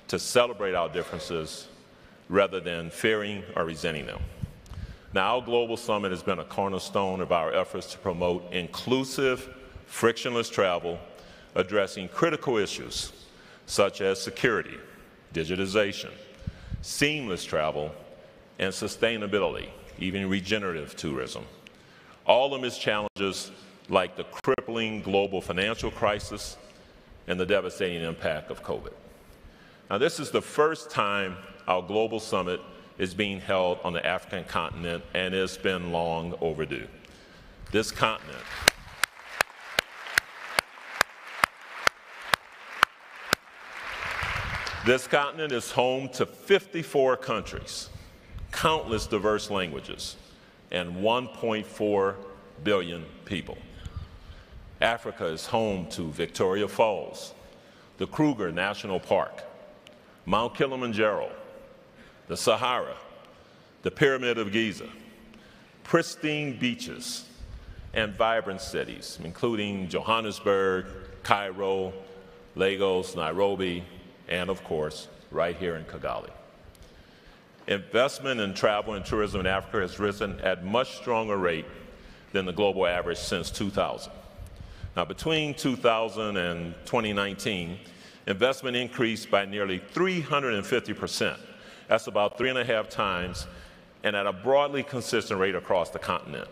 to celebrate our differences rather than fearing or resenting them. Now, our Global Summit has been a cornerstone of our efforts to promote inclusive, frictionless travel, addressing critical issues such as security, digitization, seamless travel, and sustainability, even regenerative tourism. All amidst challenges like the crippling global financial crisis and the devastating impact of COVID. Now, this is the first time our Global Summit is being held on the African continent, and it's been long overdue. This continent is home to 54 countries, countless diverse languages, and 1.4 billion people. Africa is home to Victoria Falls, the Kruger National Park, Mount Kilimanjaro, the Sahara, the Pyramid of Giza, pristine beaches, and vibrant cities, including Johannesburg, Cairo, Lagos, Nairobi, and of course, right here in Kigali. Investment in travel and tourism in Africa has risen at a much stronger rate than the global average since 2000. Now, between 2000 and 2019, investment increased by nearly 350%. That's about 3.5 times, and at a broadly consistent rate across the continent.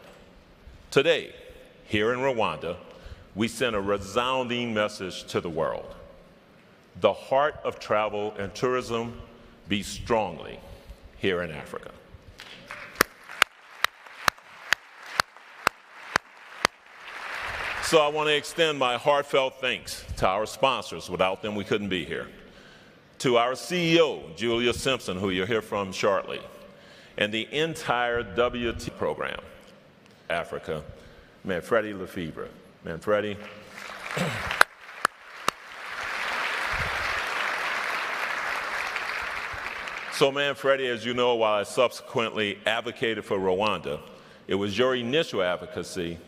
Today, here in Rwanda, we send a resounding message to the world. The heart of travel and tourism beats strongly here in Africa. So I want to extend my heartfelt thanks to our sponsors. Without them, we couldn't be here. To our CEO, Julia Simpson, who you'll hear from shortly, and the entire WT program, Africa, Manfredi Lefebvre. Manfredi. So Manfredi, as you know, while I subsequently advocated for Rwanda, it was your initial advocacy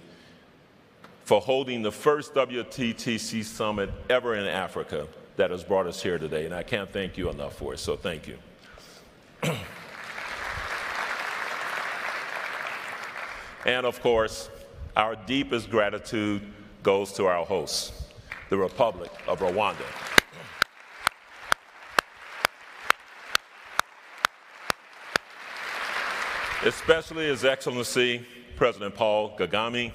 for holding the first WTTC summit ever in Africa that has brought us here today, and I can't thank you enough for it, so thank you. And of course, our deepest gratitude goes to our hosts, the Republic of Rwanda. Especially His Excellency President Paul Kagame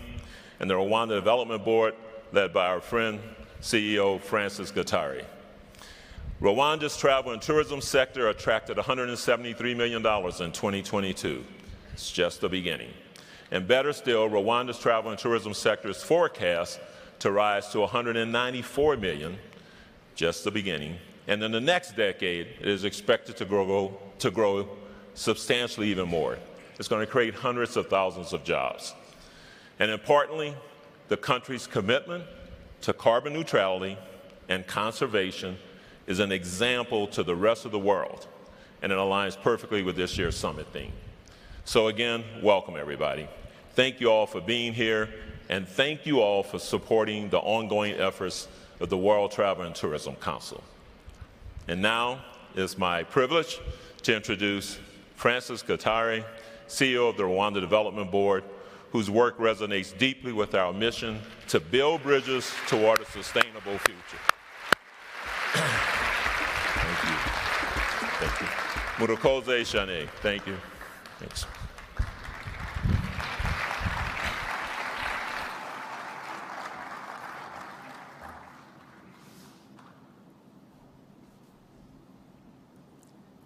and the Rwanda Development Board, led by our friend, CEO Francis Gatari. Rwanda's travel and tourism sector attracted $173 million in 2022. It's just the beginning. And better still, Rwanda's travel and tourism sector is forecast to rise to $194 million, just the beginning. And in the next decade, it is expected to grow substantially even more. It's going to create hundreds of thousands of jobs. And importantly, the country's commitment to carbon neutrality and conservation is an example to the rest of the world, and it aligns perfectly with this year's summit theme. So again, welcome everybody. Thank you all for being here, and thank you all for supporting the ongoing efforts of the World Travel and Tourism Council. And now it's my privilege to introduce Francis Gatari, CEO of the Rwanda Development Board, whose work resonates deeply with our mission to build bridges toward a sustainable future. Thank you. Thank you. Murakoze Shane. Thank you. Thanks.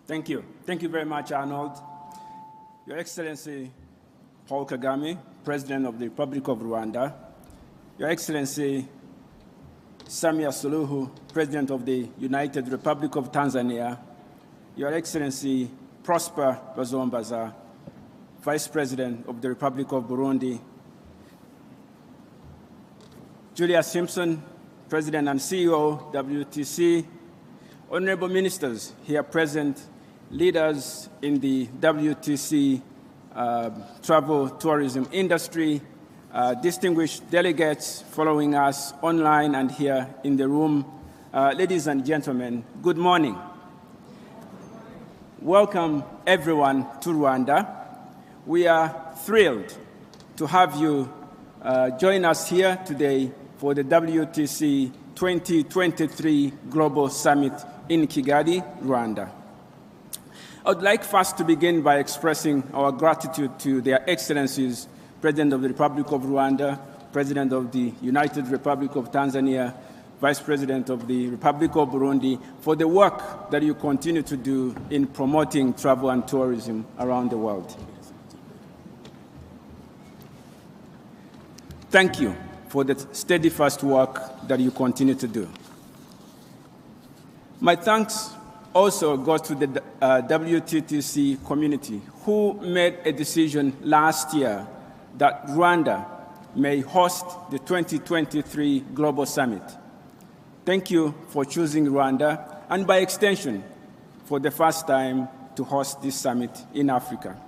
Thank you. Thank you very much, Arnold. Your Excellency Paul Kagame, President of the Republic of Rwanda, Your Excellency Samia Suluhu, President of the United Republic of Tanzania, Your Excellency Prosper Bazombaza, Vice President of the Republic of Burundi, Julia Simpson, President and CEO, WTC, Honorable Ministers here present, leaders in the WTC travel tourism industry, distinguished delegates following us online and here in the room, ladies and gentlemen, good morning. welcome everyone to Rwanda. We are thrilled to have you join us here today for the WTC 2023 Global Summit in Kigali, Rwanda. I would like first to begin by expressing our gratitude to Their Excellencies, President of the Republic of Rwanda, President of the United Republic of Tanzania, Vice President of the Republic of Burundi, for the work that you continue to do in promoting travel and tourism around the world. Thank you for the steadfast work that you continue to do. My thanks also goes to the WTTC community, who made a decision last year that Rwanda may host the 2023 Global Summit. Thank you for choosing Rwanda, and by extension, for the first time to host this summit in Africa.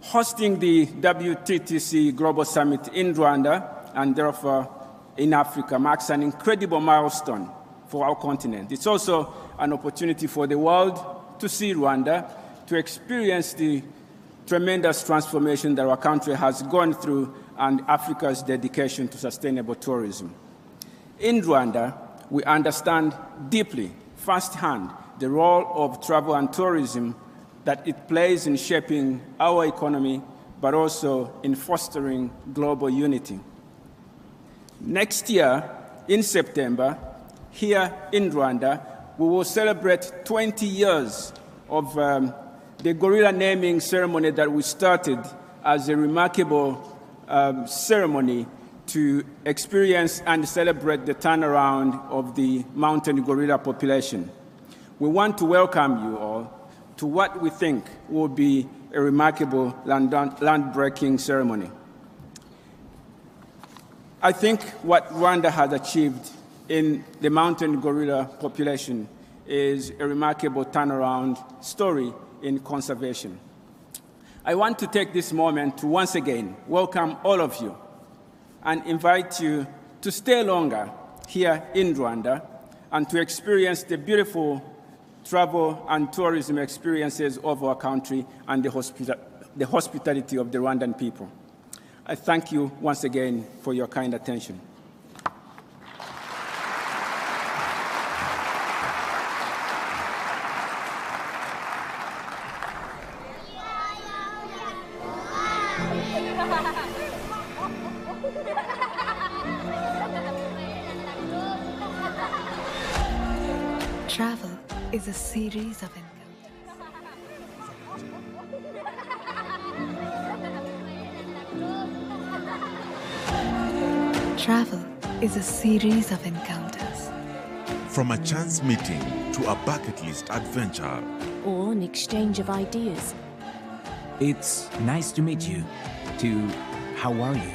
Hosting the WTTC Global Summit in Rwanda, and therefore in Africa, marks an incredible milestone for our continent. It's also an opportunity for the world to see Rwanda, to experience the tremendous transformation that our country has gone through and Africa's dedication to sustainable tourism. In Rwanda, we understand deeply, firsthand, the role of travel and tourism that it plays in shaping our economy, but also in fostering global unity. Next year, in September, here in Rwanda, we will celebrate 20 years of the gorilla naming ceremony that we started as a remarkable ceremony to experience and celebrate the turnaround of the mountain gorilla population. We want to welcome you all to what we think will be a remarkable land-breaking ceremony. I think what Rwanda has achieved in the mountain gorilla population is a remarkable turnaround story in conservation. I want to take this moment to once again welcome all of you and invite you to stay longer here in Rwanda and to experience the beautiful travel and tourism experiences of our country and the hospitality of the Rwandan people. I thank you once again for your kind attention. Travel is a series of encounters. Travel is a series of encounters. From a chance meeting to a bucket list adventure. Or an exchange of ideas. It's nice to meet you, to how are you?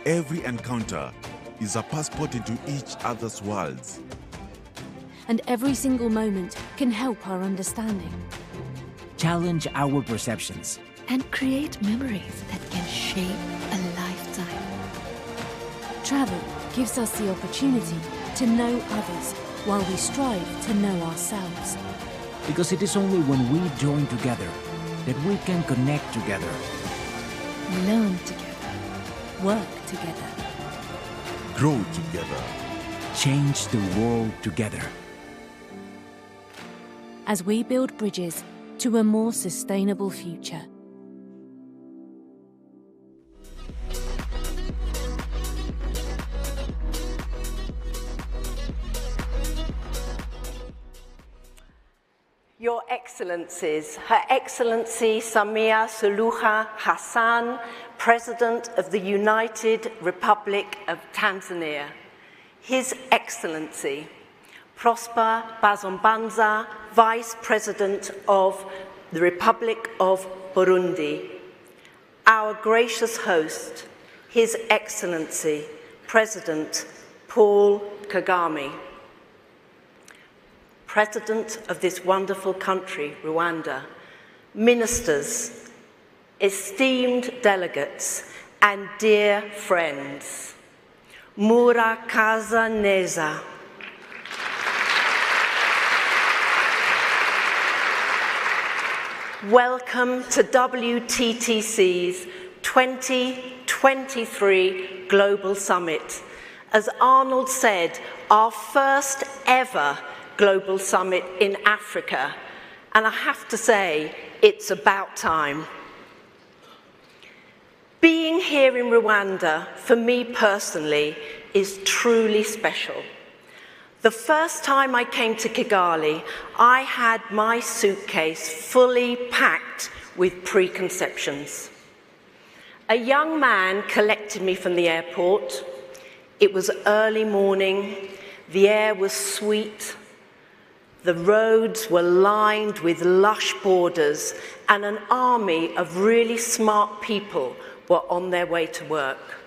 Every encounter is a passport into each other's worlds. And every single moment can help our understanding. Challenge our perceptions. And create memories that can shape a lifetime. Travel gives us the opportunity to know others while we strive to know ourselves. Because it is only when we join together that we can connect together. Learn together. Work together. Grow together. Change the world together. As we build bridges to a more sustainable future. Your Excellencies, Her Excellency Samia Suluhu Hassan, President of the United Republic of Tanzania, His Excellency Prosper Bazombanza, Vice President of the Republic of Burundi, our gracious host, His Excellency President Paul Kagame, President of this wonderful country, Rwanda, ministers, esteemed delegates, and dear friends. Murakaza neza. welcome to WTTC's 2023 Global Summit. As Arnold said, our first ever Global Summit in Africa. And I have to say, it's about time. Being here in Rwanda, for me personally, is truly special. The first time I came to Kigali, I had my suitcase fully packed with preconceptions. A young man collected me from the airport. It was early morning, the air was sweet, the roads were lined with lush borders, and an army of really smart people were on their way to work.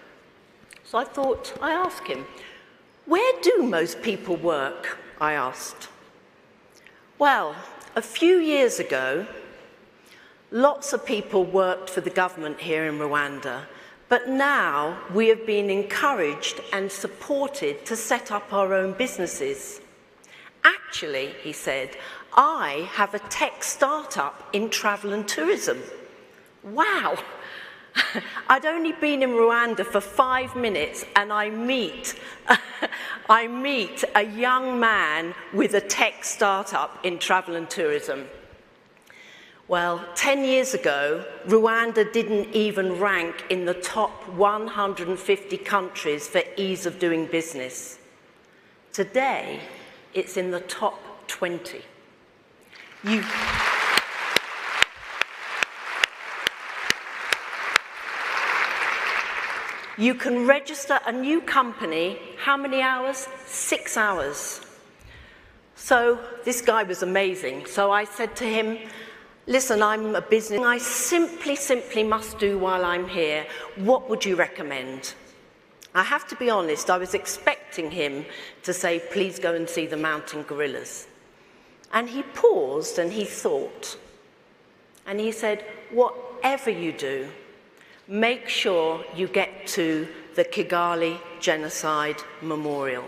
So I thought, I asked him, where do most people work? I asked. Well, a few years ago, lots of people worked for the government here in Rwanda, but now we have been encouraged and supported to set up our own businesses. Actually, he said, I have a tech startup in travel and tourism. Wow! I'd only been in Rwanda for 5 minutes and I meet a young man with a tech startup in travel and tourism. Well, 10 years ago, Rwanda didn't even rank in the top 150 countries for ease of doing business. Today, it's in the top 20. You can register a new company, how many hours? 6 hours. So this guy was amazing. So I said to him, listen, I'm a business, I simply must do while I'm here. What would you recommend? I have to be honest, I was expecting him to say, please go and see the mountain gorillas. And he paused and he thought. And he said, whatever you do, make sure you get to the Kigali Genocide Memorial.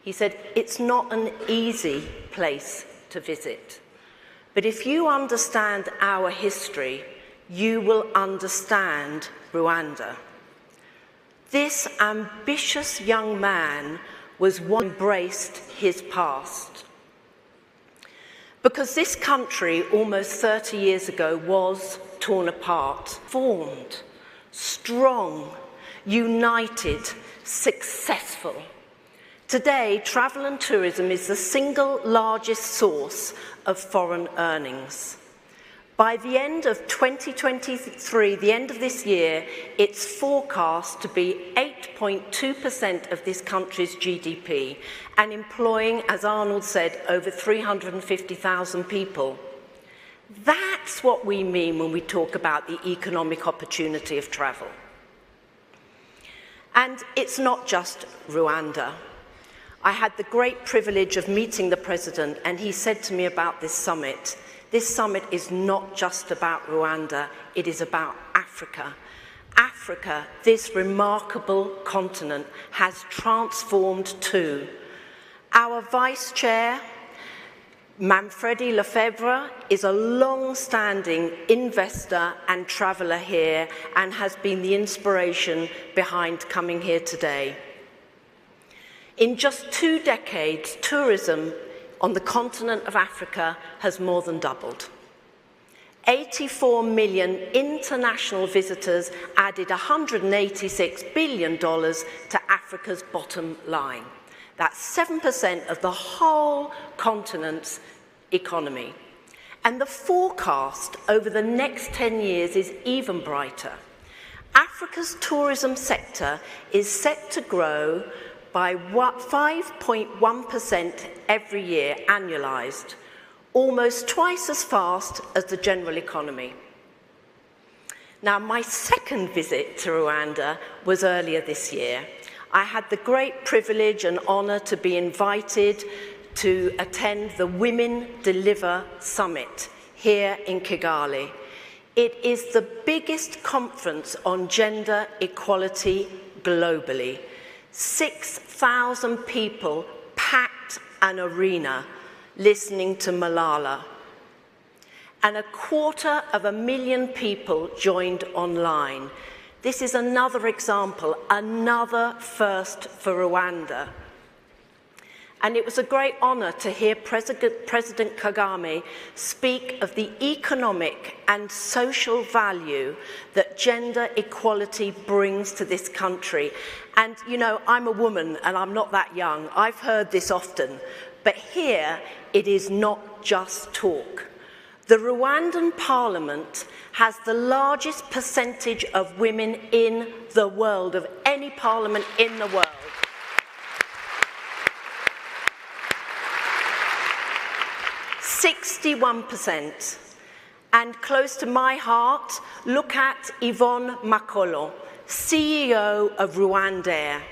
He said, it's not an easy place to visit, but if you understand our history, you will understand Rwanda. This ambitious young man was one who embraced his past. Because this country, almost 30 years ago, was torn apart, formed, strong, united, successful. Today, travel and tourism is the single largest source of foreign earnings. By the end of 2023, the end of this year, it's forecast to be 8.2% of this country's GDP and employing, as Arnold said, over 350,000 people. That's what we mean when we talk about the economic opportunity of travel. And it's not just Rwanda. I had the great privilege of meeting the president, and he said to me about this summit, this summit is not just about Rwanda, it is about Africa. Africa, this remarkable continent, has transformed too. Our vice chair, Manfredi Lefebvre, is a long-standing investor and traveller here and has been the inspiration behind coming here today. In just 2 decades, tourism on the continent of Africa has more than doubled. 84 million international visitors added $186 billion to Africa's bottom line. That's 7% of the whole continent's economy. And the forecast over the next 10 years is even brighter. Africa's tourism sector is set to grow by 5.1% every year, annualized, almost twice as fast as the general economy. Now, my second visit to Rwanda was earlier this year. I had the great privilege and honor to be invited to attend the Women Deliver Summit here in Kigali. It is the biggest conference on gender equality globally. 6,000 people packed an arena listening to Malala. and 250,000 people joined online. This is another example, another first for Rwanda. And it was a great honor to hear President Kagame speak of the economic and social value that gender equality brings to this country. And, you know, I'm a woman and I'm not that young. I've heard this often. But here, it is not just talk. The Rwandan parliament has the largest percentage of women in the world, of any parliament in the world. 61%. And close to my heart, look at Yvonne Makolo, CEO of Rwandair,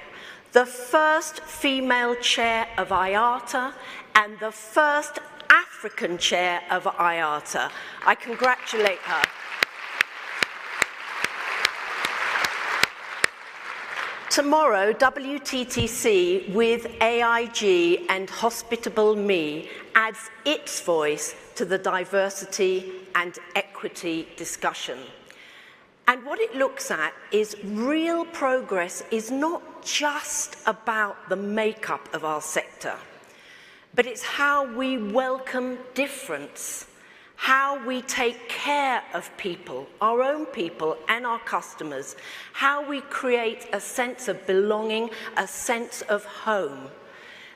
the first female chair of IATA and the first African chair of IATA. I congratulate her. Tomorrow, WTTC with AIG and Hospitable Me adds its voice to the diversity and equity discussion. And what it looks at is real progress is not just about the makeup of our sector, but it's how we welcome difference, how we take care of people, our own people and our customers, how we create a sense of belonging, a sense of home.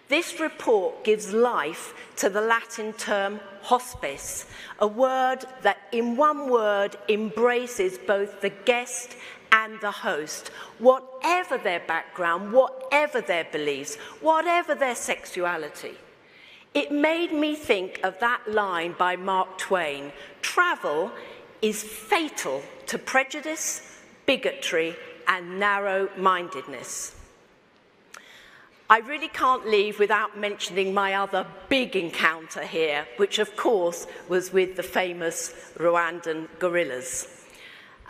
This report gives life to the Latin term hospice, a word that in one word embraces both the guest and the host, whatever their background, whatever their beliefs, whatever their sexuality. It made me think of that line by Mark Twain: travel is fatal to prejudice, bigotry, and narrow-mindedness. I really can't leave without mentioning my other big encounter here, which of course was with the famous Rwandan gorillas.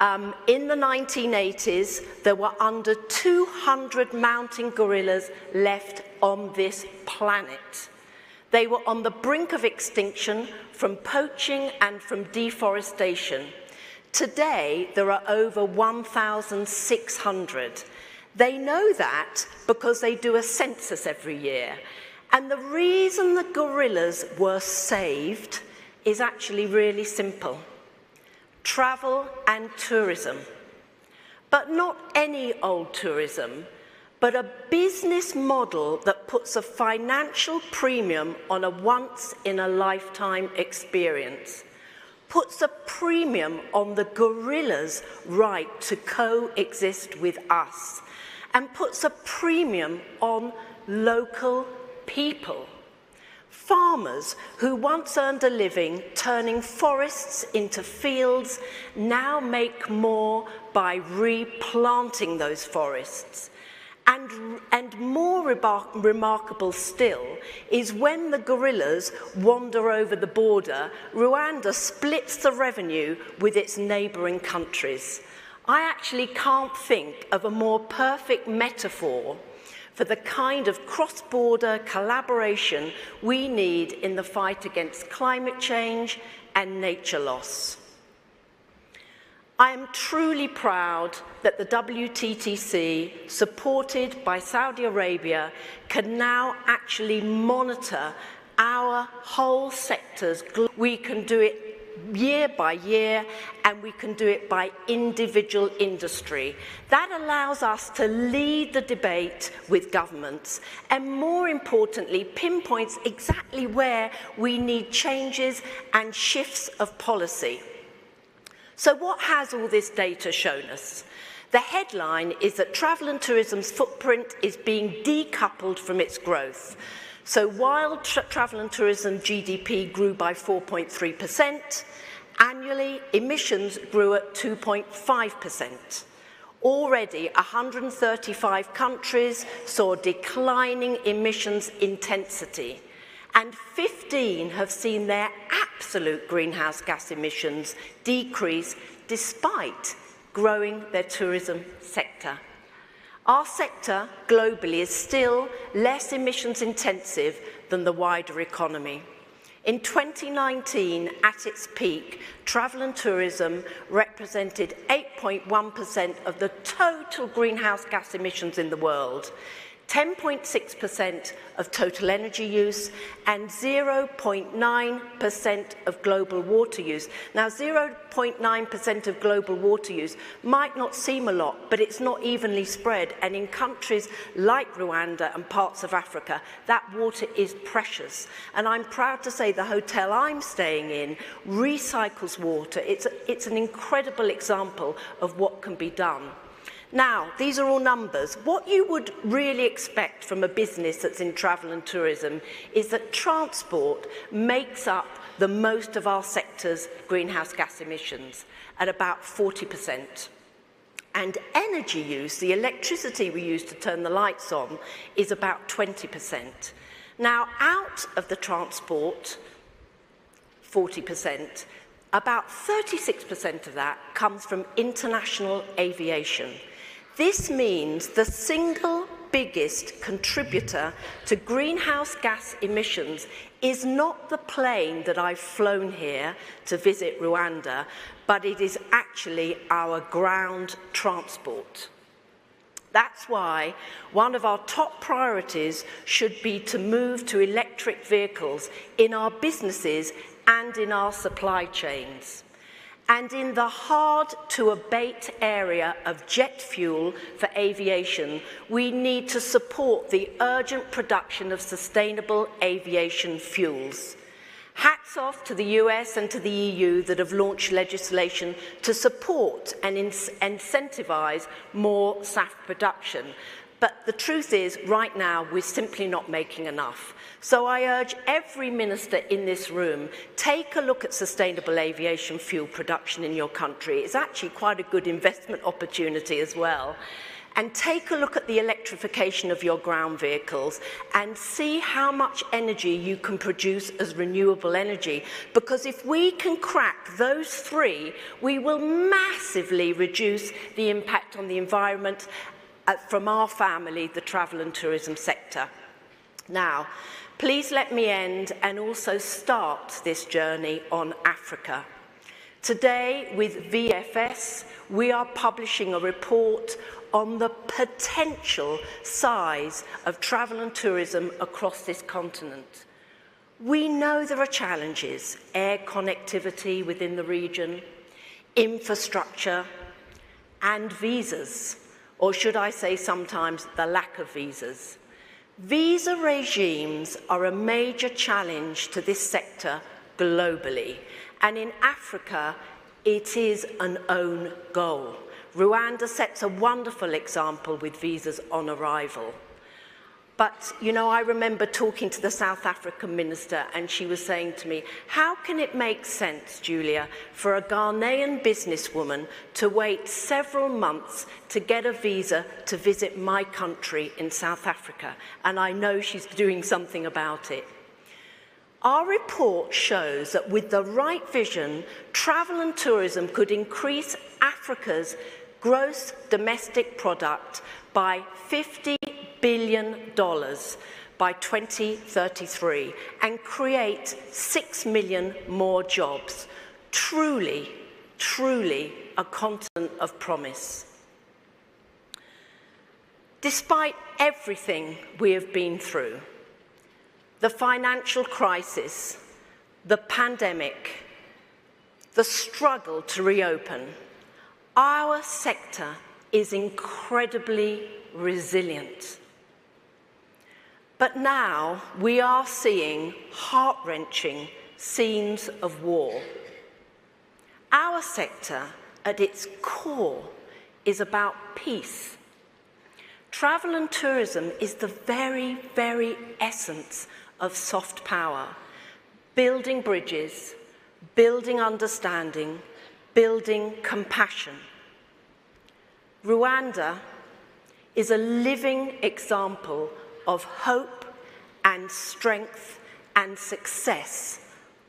In the 1980s, there were under 200 mountain gorillas left on this planet. They were on the brink of extinction from poaching and from deforestation. Today, there are over 1,600. They know that because they do a census every year. And the reason the gorillas were saved is actually really simple: travel and tourism. But not any old tourism, but a business model that puts a financial premium on a once-in-a-lifetime experience, puts a premium on the gorillas' right to coexist with us, and puts a premium on local people. Farmers who once earned a living turning forests into fields now make more by replanting those forests. And more remarkable still is when the gorillas wander over the border, Rwanda splits the revenue with its neighbouring countries. I actually can't think of a more perfect metaphor for the kind of cross-border collaboration we need in the fight against climate change and nature loss. I am truly proud that the WTTC, supported by Saudi Arabia, can now actually monitor our whole sectors. We can do it year by year, and we can do it by individual industry. That allows us to lead the debate with governments, and more importantly, pinpoints exactly where we need changes and shifts of policy. So what has all this data shown us? The headline is that travel and tourism's footprint is being decoupled from its growth. So while travel and tourism GDP grew by 4.3%, annually emissions grew at 2.5%. Already 135 countries saw declining emissions intensity, and 15 have seen their absolute greenhouse gas emissions decrease despite growing their tourism sector. Our sector globally is still less emissions intensive than the wider economy. In 2019, at its peak, travel and tourism represented 8.1% of the total greenhouse gas emissions in the world, 10.6% of total energy use, and 0.9% of global water use. Now, 0.9% of global water use might not seem a lot, but it's not evenly spread. And in countries like Rwanda and parts of Africa, that water is precious. And I'm proud to say the hotel I'm staying in recycles water. It's an incredible example of what can be done. Now, these are all numbers. What you would really expect from a business that's in travel and tourism is that transport makes up the most of our sector's greenhouse gas emissions at about 40%. And energy use, the electricity we use to turn the lights on, is about 20%. Now, out of the transport, 40%, about 36% of that comes from international aviation. This means the single biggest contributor to greenhouse gas emissions is not the plane that I've flown here to visit Rwanda, but it is actually our ground transport. That's why one of our top priorities should be to move to electric vehicles in our businesses and in our supply chains. And in the hard-to-abate area of jet fuel for aviation, we need to support the urgent production of sustainable aviation fuels. Hats off to the US and to the EU that have launched legislation to support and incentivize more SAF production. But the truth is, right now, we're simply not making enough. So I urge every minister in this room, take a look at sustainable aviation fuel production in your country. It's actually quite a good investment opportunity as well. And take a look at the electrification of your ground vehicles and see how much energy you can produce as renewable energy. Because if we can crack those three, we will massively reduce the impact on the environment from our family, the travel and tourism sector. Now, please let me end and also start this journey on Africa. Today, with VFS, we are publishing a report on the potential size of travel and tourism across this continent. We know there are challenges: air connectivity within the region, infrastructure, and visas, or should I say sometimes the lack of visas. Visa regimes are a major challenge to this sector globally, and in Africa, it is an own goal. Rwanda sets a wonderful example with visas on arrival. But, you know, I remember talking to the South African minister, and she was saying to me, how can it make sense, Julia, for a Ghanaian businesswoman to wait several months to get a visa to visit my country in South Africa? And I know she's doing something about it. Our report shows that with the right vision, travel and tourism could increase Africa's gross domestic product by $50 billion by 2033 and create 6 million more jobs. Truly, truly a continent of promise. Despite everything we have been through, the financial crisis, the pandemic, the struggle to reopen, our sector is incredibly resilient. But now we are seeing heart-wrenching scenes of war. Our sector, at its core, is about peace. Travel and tourism is the very, very essence of soft power. Building bridges, building understanding, building compassion. Rwanda is a living example of hope and strength and success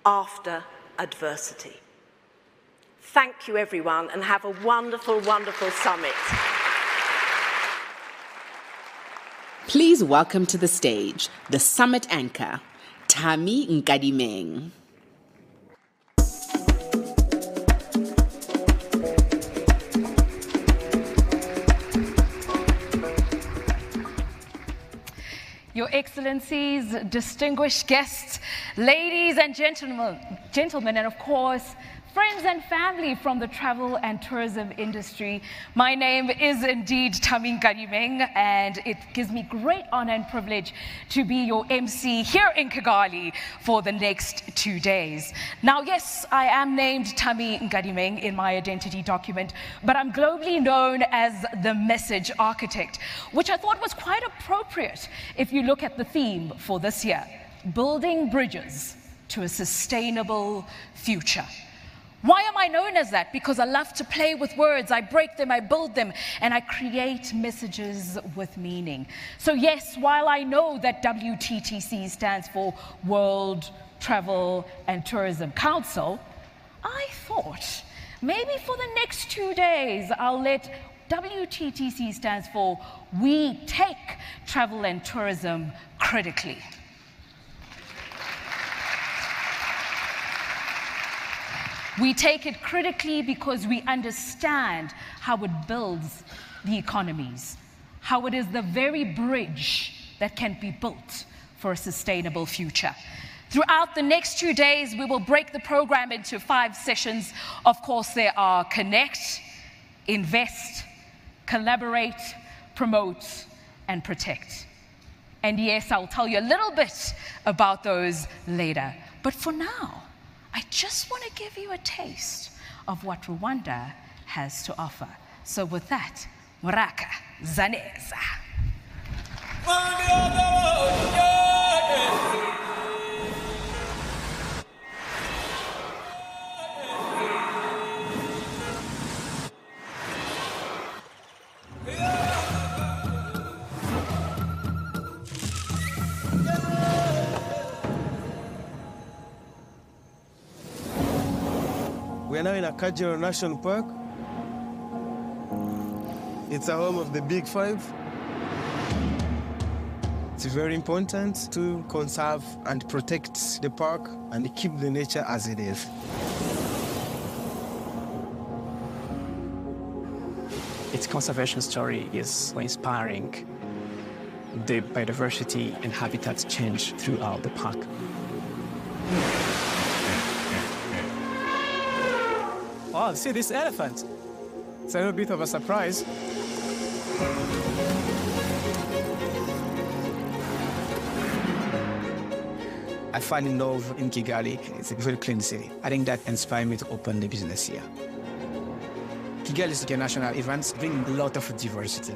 after adversity. Thank you, everyone, and have a wonderful, wonderful summit. Please welcome to the stage the summit anchor, Tami Nkadimeng. Your Excellencies, distinguished guests, ladies and gentlemen, and of course, friends and family from the travel and tourism industry. My name is indeed Tami Nkadimeng, and it gives me great honor and privilege to be your MC here in Kigali for the next 2 days. Now, yes, I am named Tami Nkadimeng in my identity document, but I'm globally known as the Message Architect, which I thought was quite appropriate if you look at the theme for this year, building bridges to a sustainable future. Why am I known as that? Because I love to play with words. I break them, I build them, and I create messages with meaning. So yes, while I know that WTTC stands for World Travel and Tourism Council, I thought maybe for the next 2 days, I'll let WTTC stands for We Take Travel and Tourism Critically. We take it critically because we understand how it builds the economies, how it is the very bridge that can be built for a sustainable future. Throughout the next 2 days, we will break the program into 5 sessions. Of course, there are Connect, Invest, Collaborate, Promote, and Protect. And yes, I'll tell you a little bit about those later. But for now, I just want to give you a taste of what Rwanda has to offer. So with that, Muraka Zaneza. We are now in Akishiriki National Park. It's a home of the Big Five. It's very important to conserve and protect the park and keep the nature as it is. Its conservation story is so inspiring. The biodiversity and habitat change throughout the park. Oh, see this elephant. It's a little bit of a surprise. I fell in love in Kigali. It's a very clean city. I think that inspired me to open the business here. Kigali's international events bring a lot of diversity.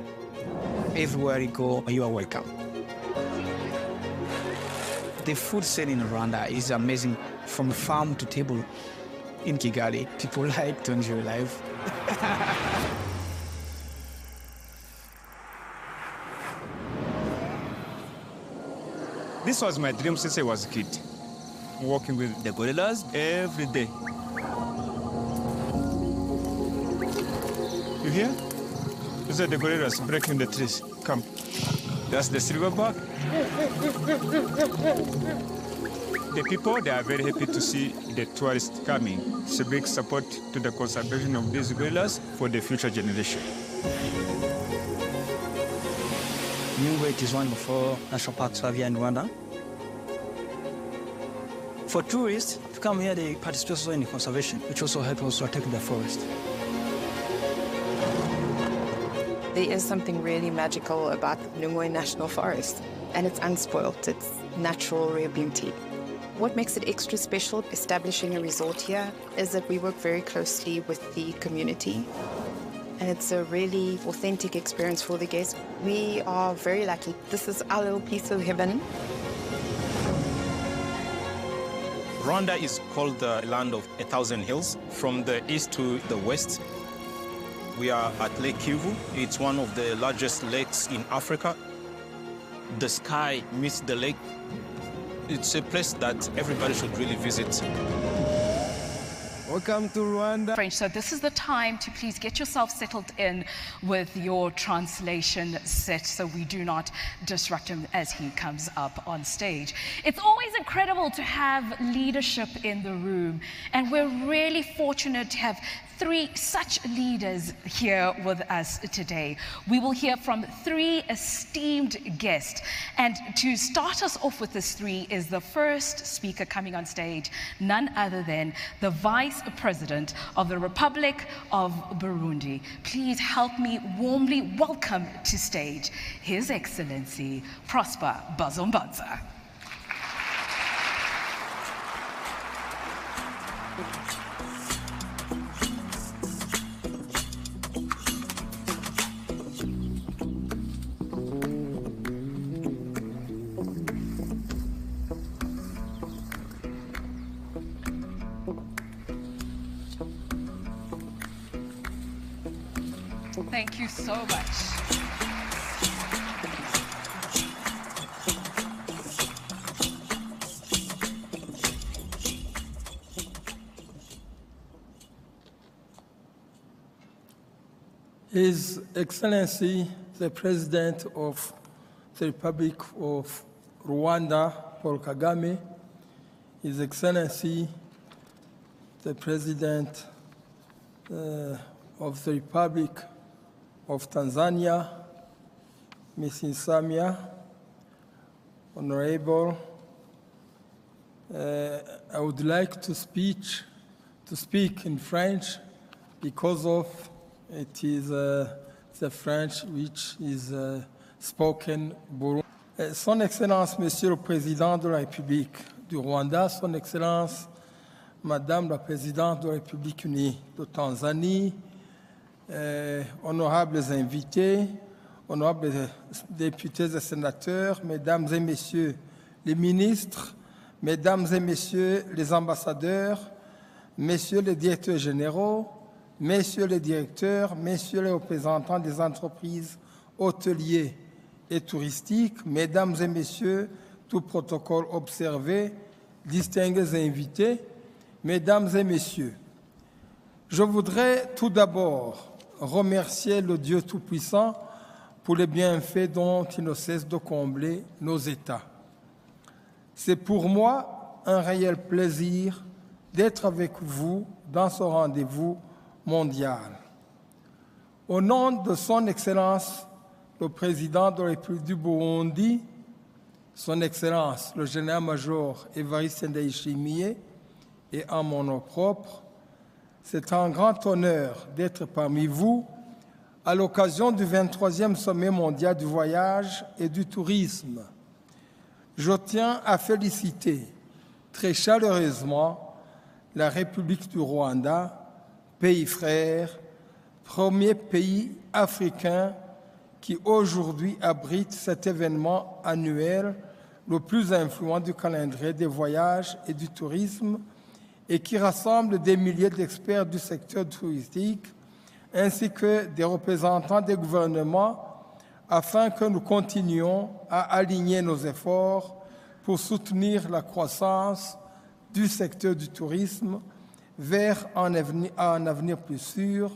Everywhere you go, you are welcome. The food scene in Rwanda is amazing, from farm to table. In Kigali, people like to enjoy life. This was my dream since I was a kid. Walking with the gorillas every day. You hear? Those are the gorillas breaking the trees. Come. That's the silverback. The people, they are very happy to see the tourists coming. It's a big support to the conservation of these gorillas for the future generation. Nyungwe is one of 4 national parks we have here in Rwanda. For tourists to come here, they participate also in conservation, which also helps us protect the forest. There is something really magical about Nyungwe National Forest, and it's unspoilt. It's natural, rare beauty. What makes it extra special establishing a resort here is that we work very closely with the community, and it's a really authentic experience for the guests. We are very lucky. This is our little piece of heaven. Rwanda is called the land of 1,000 hills. From the east to the west, we are at Lake Kivu. It's one of the largest lakes in Africa. The sky meets the lake. It's a place that everybody should really visit. Welcome to Rwanda. French. So this is the time to please get yourself settled in with your translation set so we do not disrupt him as he comes up on stage. It's always incredible to have leadership in the room, and we're really fortunate to have three such leaders here with us today. We will hear from three esteemed guests, and to start us off with this three is the first speaker coming on stage, none other than the Vice President of the Republic of Burundi. Please help me warmly welcome to stage His Excellency Prosper Bazombanza. Thank you so much. His Excellency, the President of the Republic of Rwanda, Paul Kagame, His Excellency, the President of the Republic of Tanzania, Mrs. Samia, Honorable, I would like to speak in French because of it is the French which is spoken Burundi. Son Excellence, Monsieur le Président de la République du Rwanda, Son Excellence, Madame la Présidente de la République unie de Tanzanie, honorables invités, honorables députés et sénateurs, mesdames et messieurs les ministres, mesdames et messieurs les ambassadeurs, messieurs les directeurs généraux, messieurs les directeurs, messieurs les représentants des entreprises hôteliers et touristiques, mesdames et messieurs, tout protocole observé, distingués invités, mesdames et messieurs, je voudrais tout d'abord remercier le Dieu Tout-Puissant pour les bienfaits dont il ne cesse de combler nos États. C'est pour moi un réel plaisir d'être avec vous dans ce rendez-vous mondial. Au nom de Son Excellence, le Président de la République du Burundi, Son Excellence, le général-major Evariste Ndayishimiye, et en mon nom propre, c'est un grand honneur d'être parmi vous à l'occasion du 23e sommet mondial du voyage et du tourisme. Je tiens à féliciter très chaleureusement la République du Rwanda, pays frère, premier pays africain qui aujourd'hui abrite cet événement annuel le plus influent du calendrier des voyages et du tourisme et qui rassemble des milliers d'experts du secteur touristique ainsi que des représentants des gouvernements afin que nous continuions à aligner nos efforts pour soutenir la croissance du secteur du tourisme vers un avenir plus sûr,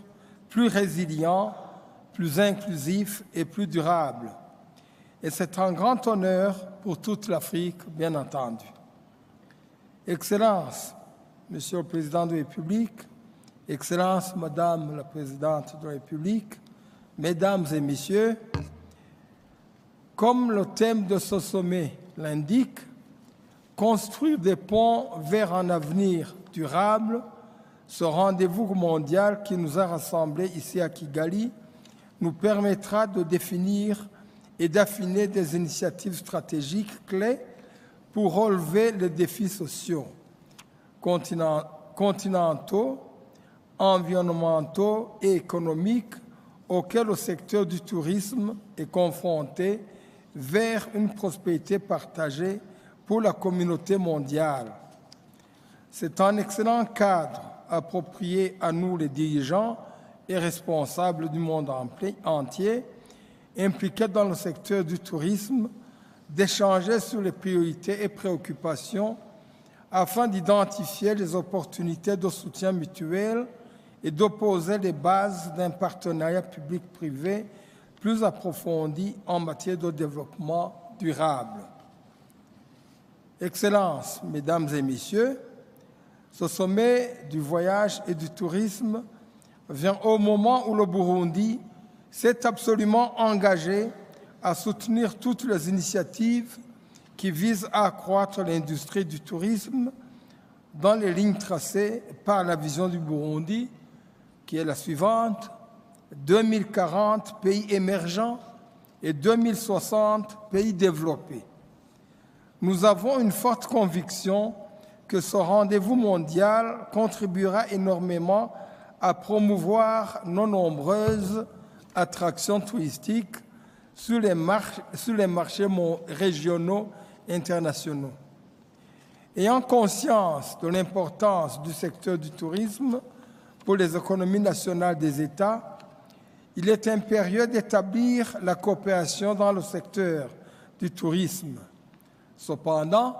plus résilient, plus inclusif et plus durable. Et c'est un grand honneur pour toute l'Afrique, bien entendu. Excellence, Monsieur le Président de la République, Excellence, Madame la Présidente de la République, Mesdames et Messieurs, comme le thème de ce sommet l'indique, construire des ponts vers un avenir durable, ce rendez-vous mondial qui nous a rassemblés ici à Kigali nous permettra de définir et d'affiner des initiatives stratégiques clés pour relever les défis sociaux, continentaux, environnementaux et économiques auxquels le secteur du tourisme est confronté vers une prospérité partagée pour la communauté mondiale. C'est un excellent cadre approprié à nous les dirigeants et responsables du monde entier impliqués dans le secteur du tourisme d'échanger sur les priorités et préoccupations afin d'identifier les opportunités de soutien mutuel et d'opposer les bases d'un partenariat public-privé plus approfondi en matière de développement durable. Excellences, Mesdames et Messieurs, ce sommet du voyage et du tourisme vient au moment où le Burundi s'est absolument engagé à soutenir toutes les initiatives qui visent à accroître l'industrie du tourisme dans les lignes tracées par la vision du Burundi, qui est la suivante: 2040 pays émergents et 2060 pays développés. Nous avons une forte conviction que ce rendez-vous mondial contribuera énormément à promouvoir nos nombreuses attractions touristiques sur les marchés régionaux et internationaux. Ayant conscience de l'importance du secteur du tourisme pour les économies nationales des États, il est impérieux d'établir la coopération dans le secteur du tourisme. Cependant,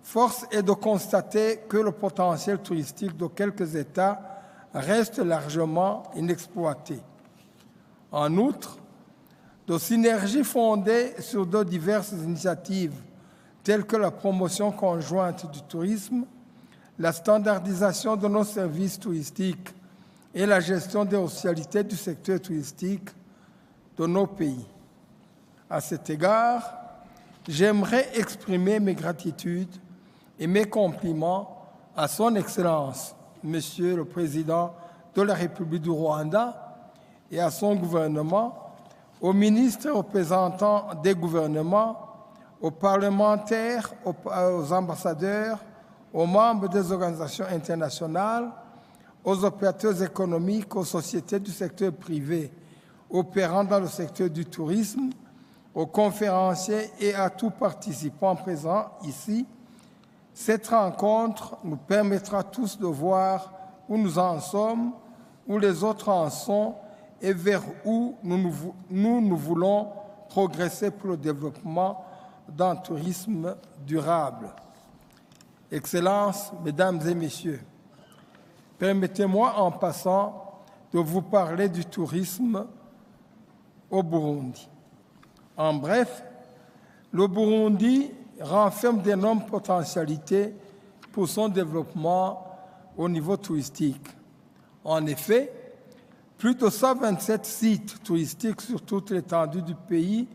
force est de constater que le potentiel touristique de quelques États reste largement inexploité. En outre, de synergies fondées sur de diverses initiatives telles que la promotion conjointe du tourisme, la standardisation de nos services touristiques et la gestion des potentialités du secteur touristique de nos pays. À cet égard, j'aimerais exprimer mes gratitudes et mes compliments à Son Excellence, Monsieur le Président de la République du Rwanda, et à son gouvernement, aux ministres et représentants des gouvernements, aux parlementaires, aux ambassadeurs, aux membres des organisations internationales, aux opérateurs économiques, aux sociétés du secteur privé opérant dans le secteur du tourisme, aux conférenciers et à tout participant présent ici. Cette rencontre nous permettra tous de voir où nous en sommes, où les autres en sont et vers où nous voulons progresser pour le développement d'un tourisme durable. Excellences, Mesdames et Messieurs, permettez-moi en passant de vous parler du tourisme au Burundi. En bref, le Burundi renferme d'énormes potentialités pour son développement au niveau touristique. En effet, plus de 127 sites touristiques sur toute l'étendue du pays,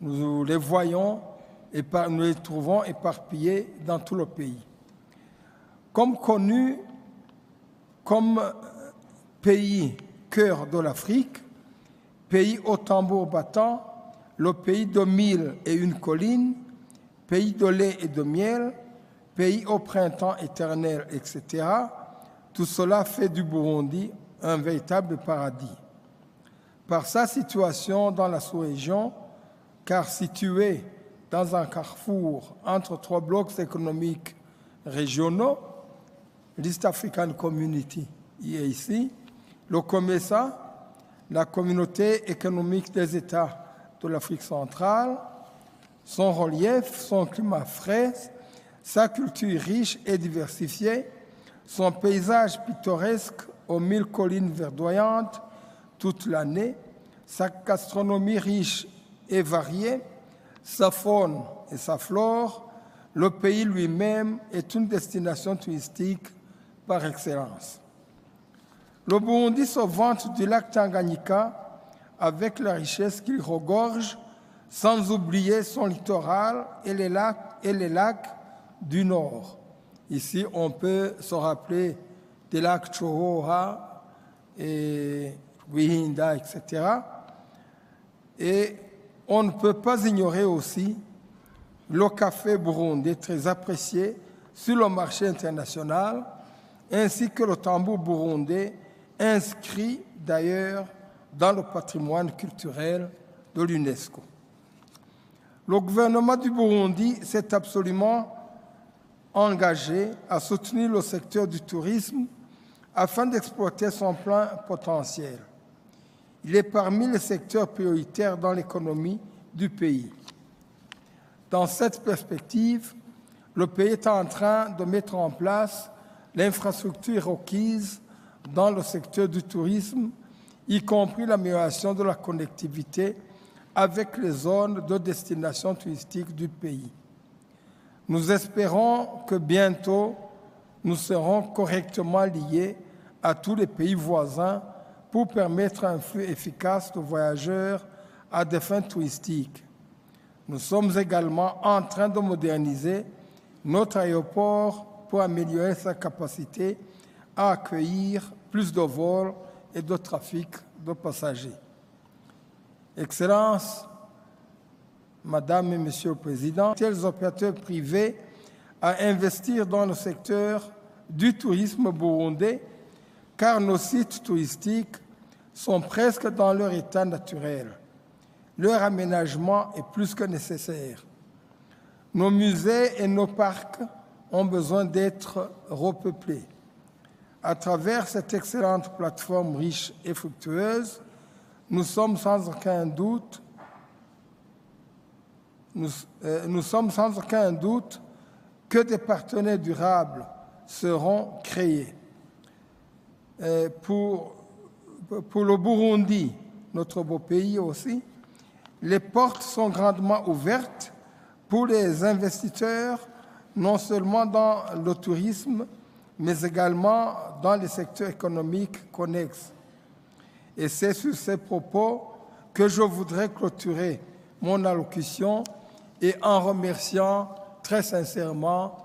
nous les voyons et nous les trouvons éparpillés dans tout le pays. Comme connu comme pays cœur de l'Afrique, pays au tambour battant, le pays de 1001 collines, pays de lait et de miel, pays au printemps éternel, etc., tout cela fait du Burundi un véritable paradis. Par sa situation dans la sous-région, car situé dans un carrefour entre trois blocs économiques régionaux, l'East African Community, EAC, le COMESA, la Communauté économique des États de l'Afrique centrale, son relief, son climat frais, sa culture riche et diversifiée, son paysage pittoresque aux 1000 collines verdoyantes toute l'année, sa gastronomie riche et variée, sa faune et sa flore, le pays lui-même est une destination touristique par excellence. Le Burundi se vante du lac Tanganyika avec la richesse qu'il regorge, sans oublier son littoral et les lacs du nord. Ici, on peut se rappeler des lacs Chohoha et Wihinda, etc. Et on ne peut pas ignorer aussi le café burundais très apprécié sur le marché international, ainsi que le tambour burundais, inscrit d'ailleurs dans le patrimoine culturel de l'UNESCO. Le gouvernement du Burundi s'est absolument engagé à soutenir le secteur du tourisme afin d'exploiter son plein potentiel. Il est parmi les secteurs prioritaires dans l'économie du pays. Dans cette perspective, le pays est en train de mettre en place l'infrastructure requise dans le secteur du tourisme, y compris l'amélioration de la connectivité avec les zones de destination touristique du pays. Nous espérons que bientôt, nous serons correctement liés à tous les pays voisins pour permettre un flux efficace de voyageurs à des fins touristiques. Nous sommes également en train de moderniser notre aéroport pour améliorer sa capacité à accueillir plus de vols et de trafic de passagers. Excellences, Madame et Monsieur le Président, les opérateurs privés à investir dans le secteur du tourisme burundais, car nos sites touristiques sont presque dans leur état naturel. Leur aménagement est plus que nécessaire. Nos musées et nos parcs ont besoin d'être repeuplés. À travers cette excellente plateforme riche et fructueuse, nous sommes sans aucun doute que des partenaires durables seront créés. Pour le Burundi, notre beau pays aussi, les portes sont grandement ouvertes pour les investisseurs, non seulement dans le tourisme, mais également dans les secteurs économiques connexes. Et c'est sur ces propos que je voudrais clôturer mon allocution et en remerciant très sincèrement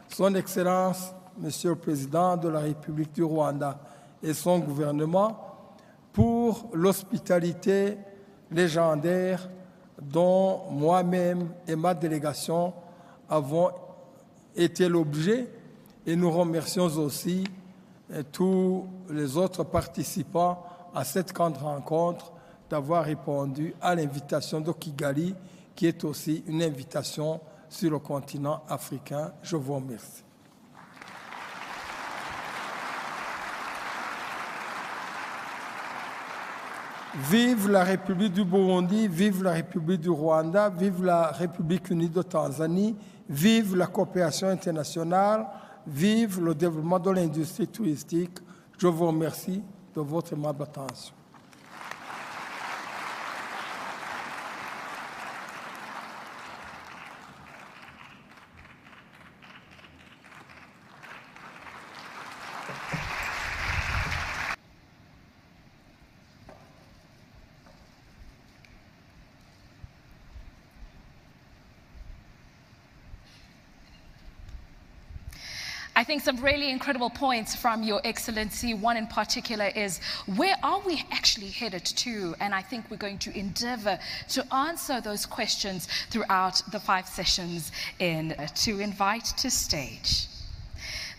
Son Excellence, Monsieur le Président de la République du Rwanda et son gouvernement pour l'hospitalité légendaire dont moi-même et ma délégation avons été l'objet, et nous remercions aussi tous les autres participants à cette grande rencontre d'avoir répondu à l'invitation de Kigali, qui est aussi une invitation sur le continent africain. Je vous remercie. Vive la République du Burundi, vive la République du Rwanda, vive la République unie de Tanzanie, vive la coopération internationale, vive le développement de l'industrie touristique. Je vous remercie de votre aimable attention. I think some really incredible points from Your Excellency. One in particular is, where are we actually headed to? And I think we're going to endeavor to answer those questions throughout the 5 sessions to invite to stage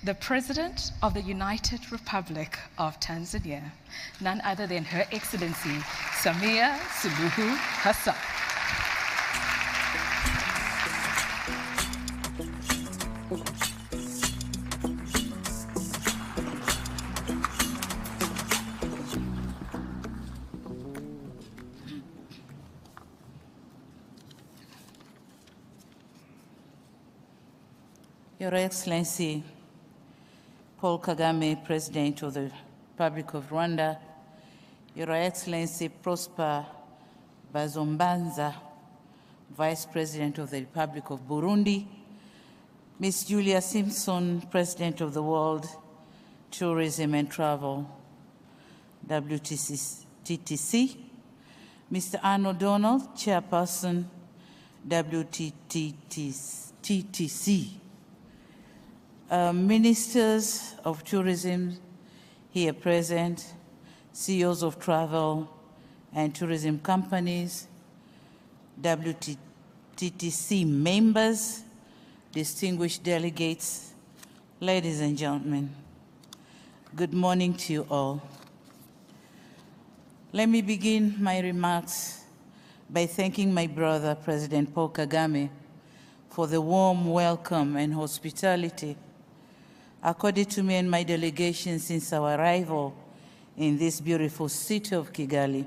the President of the United Republic of Tanzania, none other than Her Excellency Samia Suluhu Hassan. Your Excellency Paul Kagame, President of the Republic of Rwanda, Your Excellency Prosper Bazombanza, Vice President of the Republic of Burundi, Ms. Julia Simpson, President of the World Tourism and Travel, WTTC, Mr. Arnold Donald, Chairperson, WTTC, Ministers of Tourism here present, CEOs of travel and tourism companies, WTTC members, distinguished delegates, ladies and gentlemen, good morning to you all. Let me begin my remarks by thanking my brother, President Paul Kagame, for the warm welcome and hospitality accorded to me and my delegation since our arrival in this beautiful city of Kigali.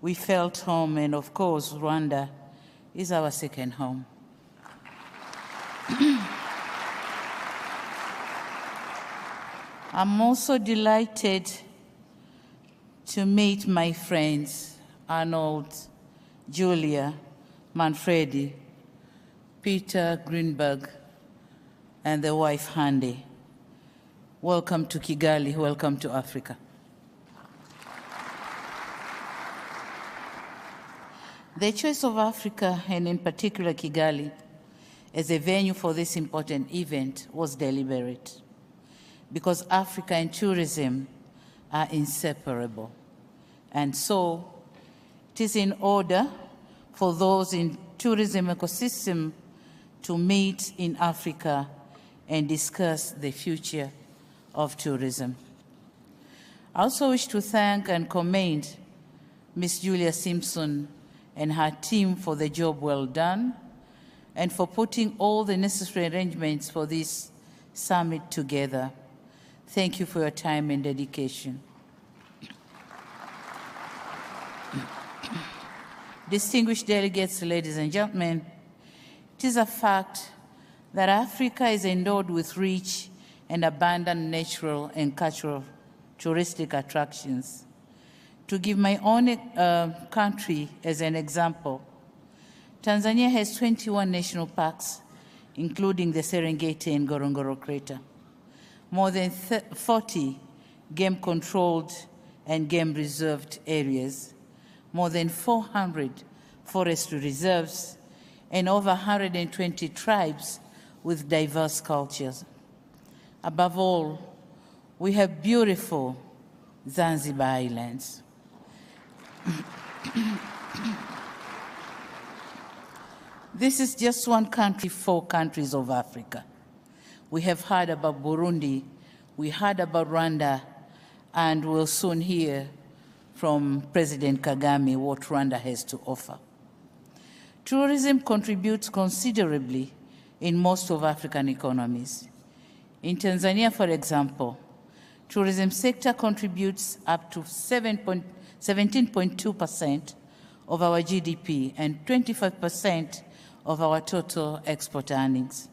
We felt home, and of course, Rwanda is our second home. I'm also delighted to meet my friends, Arnold, Julia, Manfredi, Peter Greenberg, and their wife, Hande. Welcome to Kigali, welcome to Africa. The choice of Africa, and in particular Kigali, as a venue for this important event was deliberate, because Africa and tourism are inseparable. And so it is in order for those in tourism ecosystem to meet in Africa and discuss the future of tourism. I also wish to thank and commend Ms. Julia Simpson and her team for the job well done and for putting all the necessary arrangements for this summit together. Thank you for your time and dedication. Distinguished delegates, ladies and gentlemen, it is a fact that Africa is endowed with rich and abundant natural and cultural touristic attractions. To give my own country as an example, Tanzania has 21 national parks, including the Serengeti and Ngorongoro Crater, more than 40 game-controlled and game-reserved areas, more than 400 forestry reserves, and over 120 tribes with diverse cultures. Above all, we have beautiful Zanzibar Islands. This is just one country, 4 countries of Africa. We have heard about Burundi, we heard about Rwanda, and we'll soon hear from President Kagame what Rwanda has to offer. Tourism contributes considerably in most of African economies. In Tanzania, for example, tourism sector contributes up to 17.2% of our GDP and 25% of our total export earnings.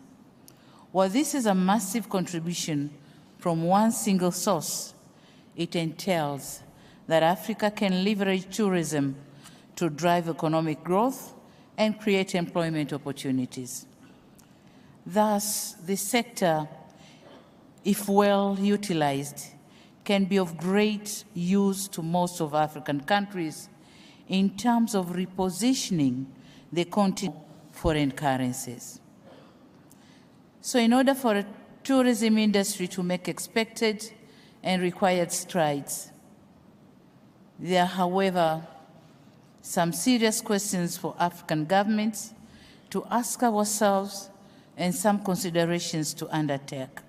While this is a massive contribution from one single source, it entails that Africa can leverage tourism to drive economic growth and create employment opportunities. Thus, this sector, if well utilized, can be of great use to most of African countries in terms of repositioning the continent foreign currencies. So in order for a tourism industry to make expected and required strides, there are, however, some serious questions for African governments to ask ourselves and some considerations to undertake.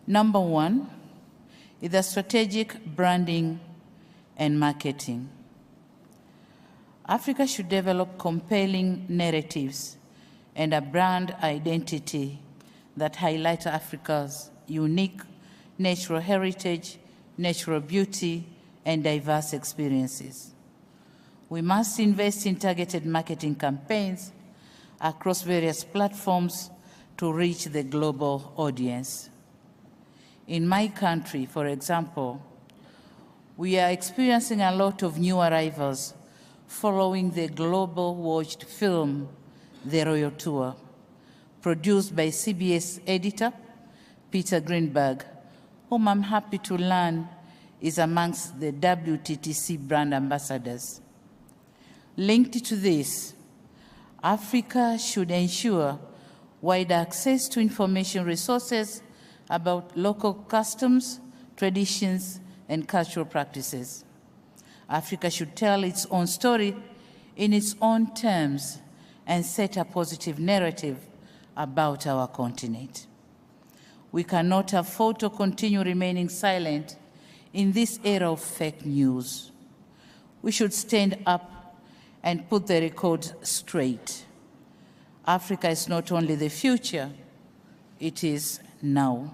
Number one is the strategic branding and marketing. Africa should develop compelling narratives and a brand identity that highlight Africa's unique natural heritage, natural beauty, and diverse experiences. We must invest in targeted marketing campaigns across various platforms to reach the global audience. In my country, for example, we are experiencing a lot of new arrivals following the global watched film, The Royal Tour, produced by CBS editor Peter Greenberg, whom I'm happy to learn is amongst the WTTC brand ambassadors. Linked to this, Africa should ensure wide access to information resources about local customs, traditions, and cultural practices. Africa should tell its own story in its own terms and set a positive narrative about our continent. We cannot afford to continue remaining silent in this era of fake news. We should stand up and put the record straight. Africa is not only the future, it is now.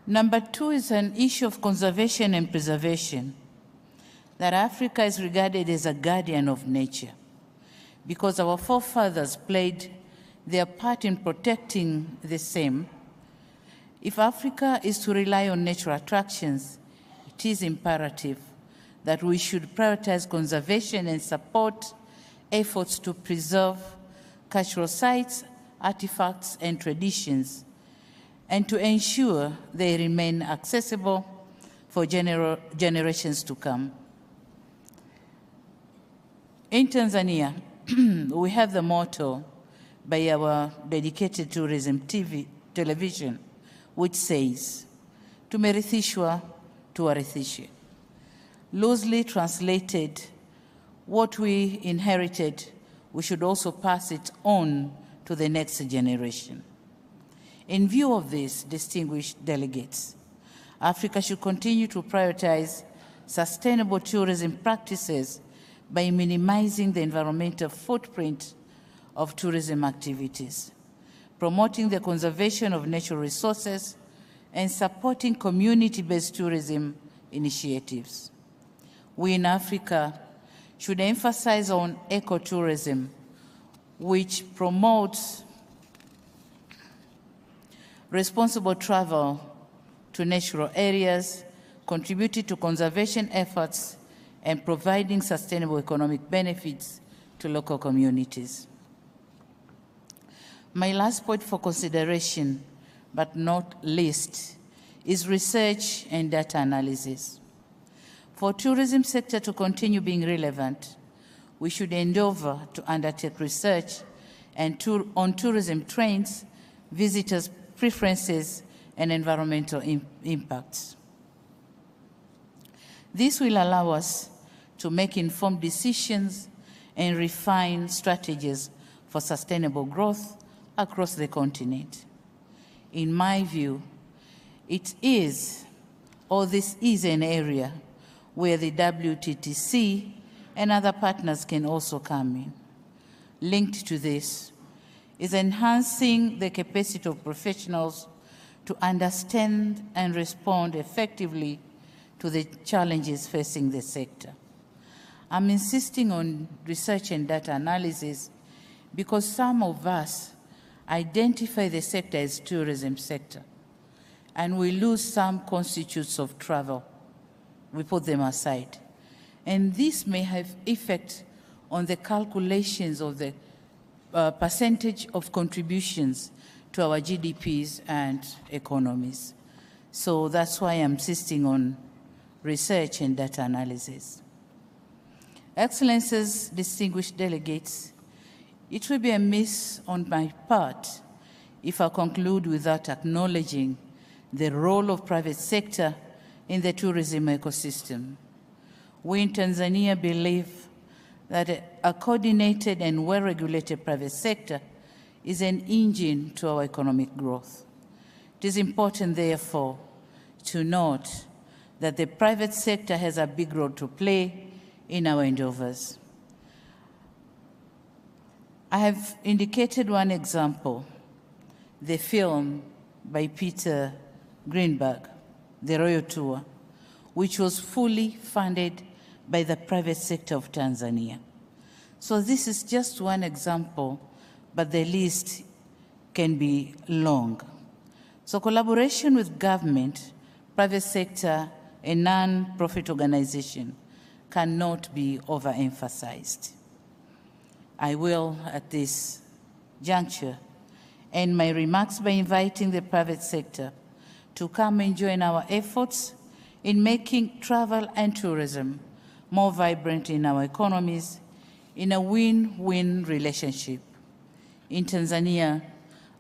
Number two is an issue of conservation and preservation. that Africa is regarded as a guardian of nature because our forefathers played their part in protecting the same. If Africa is to rely on natural attractions, it is imperative that we should prioritize conservation and support efforts to preserve cultural sites, artifacts, and traditions, and to ensure they remain accessible for generations to come. In Tanzania, we have the motto by our dedicated tourism television, which says, "Tumerithishwa tuwarithishe." Loosely translated, what we inherited, we should also pass it on to the next generation. In view of this, distinguished delegates, Africa should continue to prioritize sustainable tourism practices by minimizing the environmental footprint of tourism activities, promoting the conservation of natural resources, and supporting community-based tourism initiatives. We in Africa should emphasize on ecotourism, which promotes responsible travel to natural areas, contributing to conservation efforts, and providing sustainable economic benefits to local communities. My last point for consideration, but not least, is research and data analysis. For tourism sector to continue being relevant, we should endeavor to undertake research on tourism trends, visitors' preferences, and environmental impacts. This will allow us to make informed decisions and refine strategies for sustainable growth across the continent. In my view, this is an area where the WTTC and other partners can also come in. Linked to this is enhancing the capacity of professionals to understand and respond effectively to the challenges facing the sector. I'm insisting on research and data analysis because some of us identify the sector as tourism sector, and we lose some constitutes of travel. We put them aside. And this may have effect on the calculations of the percentage of contributions to our GDPs and economies. So that's why I'm insisting on research and data analysis. Excellencies, distinguished delegates, it will be amiss on my part if I conclude without acknowledging the role of private sector in the tourism ecosystem. We in Tanzania believe that a coordinated and well-regulated private sector is an engine to our economic growth. It is important, therefore, to note that the private sector has a big role to play in our endeavors. I have indicated one example, the film by Peter Greenberg, The Royal Tour, which was fully funded by the private sector of Tanzania. So this is just one example, but the list can be long. So collaboration with government, private sector, and non-profit organization cannot be overemphasized. I will, at this juncture, end my remarks by inviting the private sector to come and join our efforts in making travel and tourism more vibrant in our economies in a win-win relationship. In Tanzania,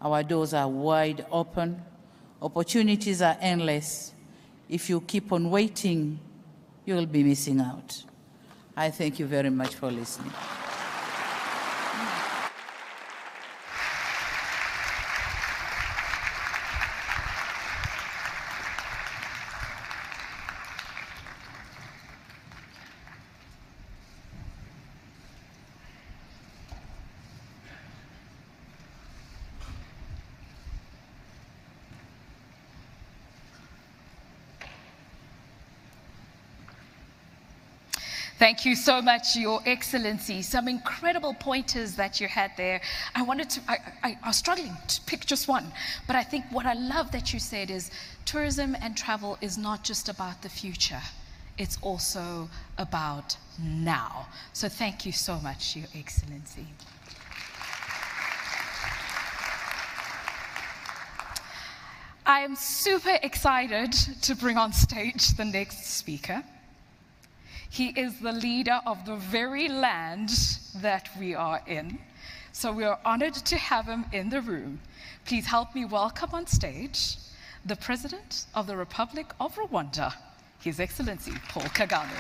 our doors are wide open, opportunities are endless. If you keep on waiting, you will be missing out. I thank you very much for listening. Thank you so much, Your Excellency. Some incredible pointers that you had there. I was struggling to pick just one, but I think what I love that you said is tourism and travel is not just about the future. It's also about now. So thank you so much, Your Excellency. I am super excited to bring on stage the next speaker. He is the leader of the very land that we are in. So we are honored to have him in the room. Please help me welcome on stage the President of the Republic of Rwanda, His Excellency Paul Kagame.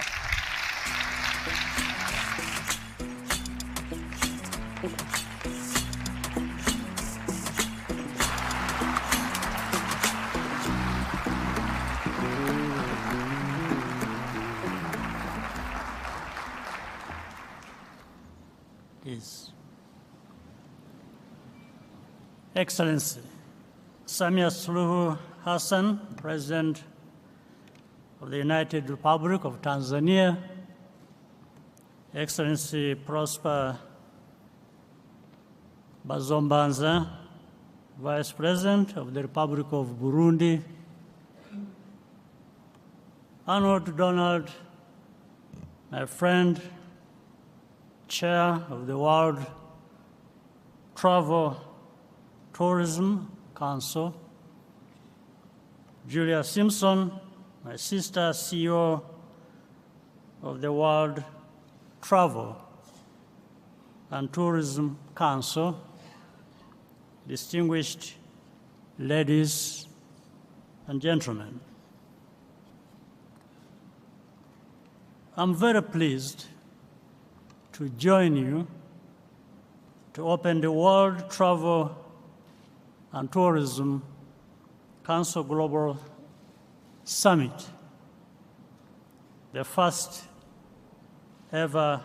His Excellency Samia Suluhu Hassan, President of the United Republic of Tanzania, Excellency Prosper Bazombanza, Vice President of the Republic of Burundi, Arnold Donald, my friend, Chair of the World Travel Tourism Council, Julia Simpson, my sister, CEO of the World Travel and Tourism Council, distinguished ladies and gentlemen. I'm very pleased to join you to open the World Travel and Tourism Council Global Summit, the first ever,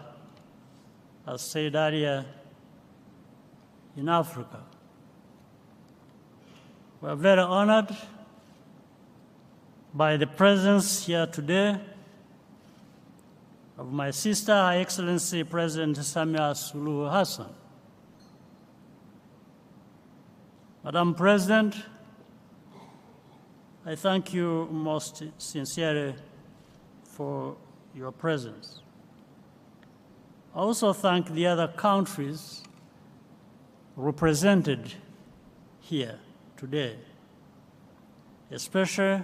as said earlier, in Africa. We're very honored by the presence here today of my sister, Her Excellency President Samia Suluhu Hassan. Madam President, I thank you most sincerely for your presence. I also thank the other countries represented here today, especially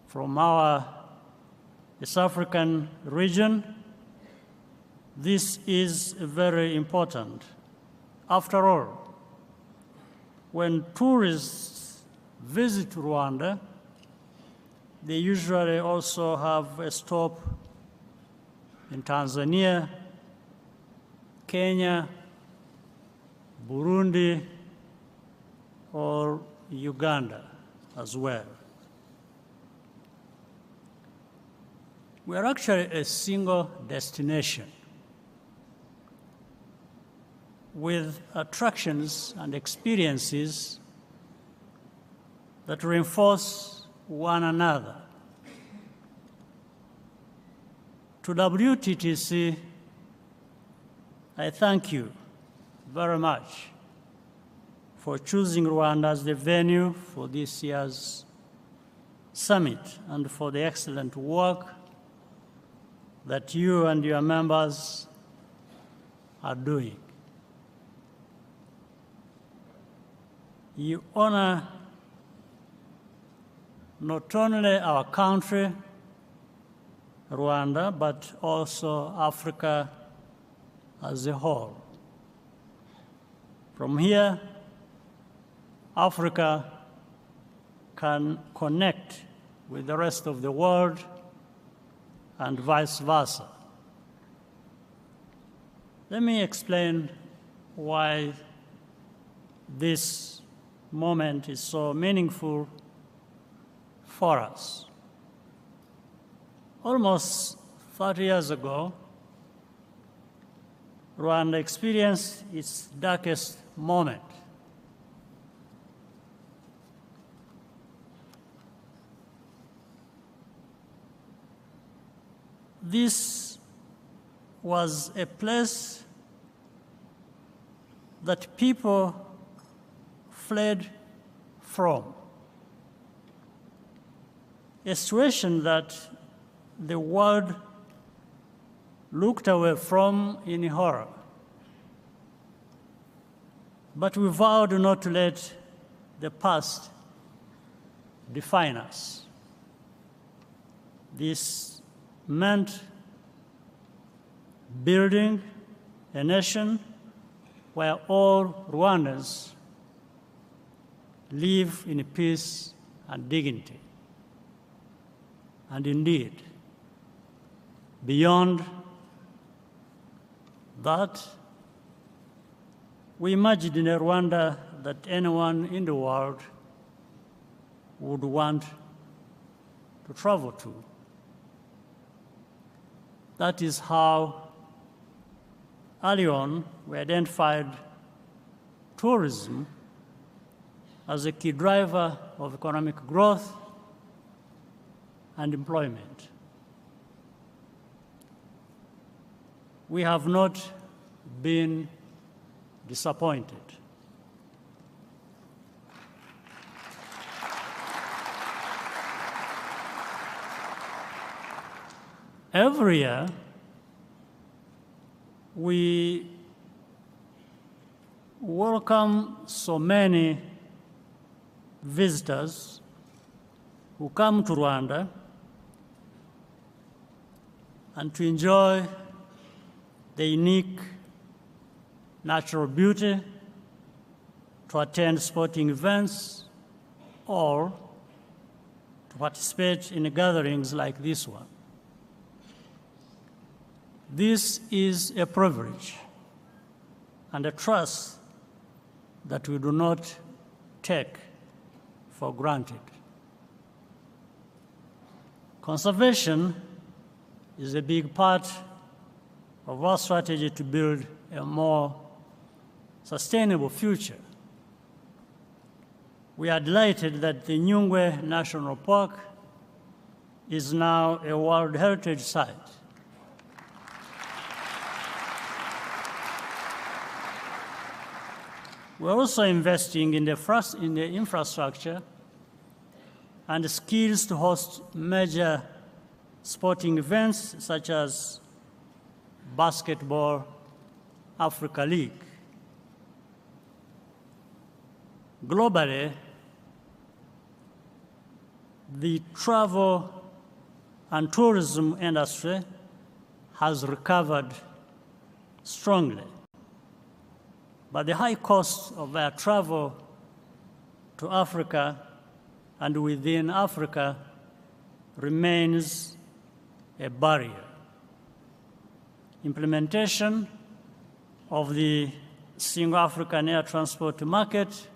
from our East African region. This is very important. After all, when tourists visit Rwanda, they usually also have a stop in Tanzania, Kenya, Burundi, or Uganda as well. We are actually a single destination with attractions and experiences that reinforce one another. To WTTC, I thank you very much for choosing Rwanda as the venue for this year's summit and for the excellent work that you and your members are doing. You honor not only our country, Rwanda, but also Africa as a whole. From here, Africa can connect with the rest of the world and vice versa. Let me explain why this moment is so meaningful for us. Almost 30 years ago, Rwanda experienced its darkest moment. This was a place that people fled from, a situation that the world looked away from in horror. But we vowed not to let the past define us. This meant building a nation where all Rwandans live in peace and dignity. And indeed, beyond that, we imagined in a Rwanda that anyone in the world would want to travel to. That is how early on we identified tourism as a key driver of economic growth and employment. We have not been disappointed. Every year, we welcome so many visitors who come to Rwanda and to enjoy the unique natural beauty, to attend sporting events, or to participate in gatherings like this one. This is a privilege and a trust that we do not take for granted. Conservation is a big part of our strategy to build a more sustainable future. We are delighted that the Nyungwe National Park is now a World Heritage Site. We're also investing in the infrastructure and skills to host major sporting events such as Basketball Africa League. Globally, the travel and tourism industry has recovered strongly. But the high cost of air travel to Africa and within Africa remains a barrier. Implementation of the single African air transport market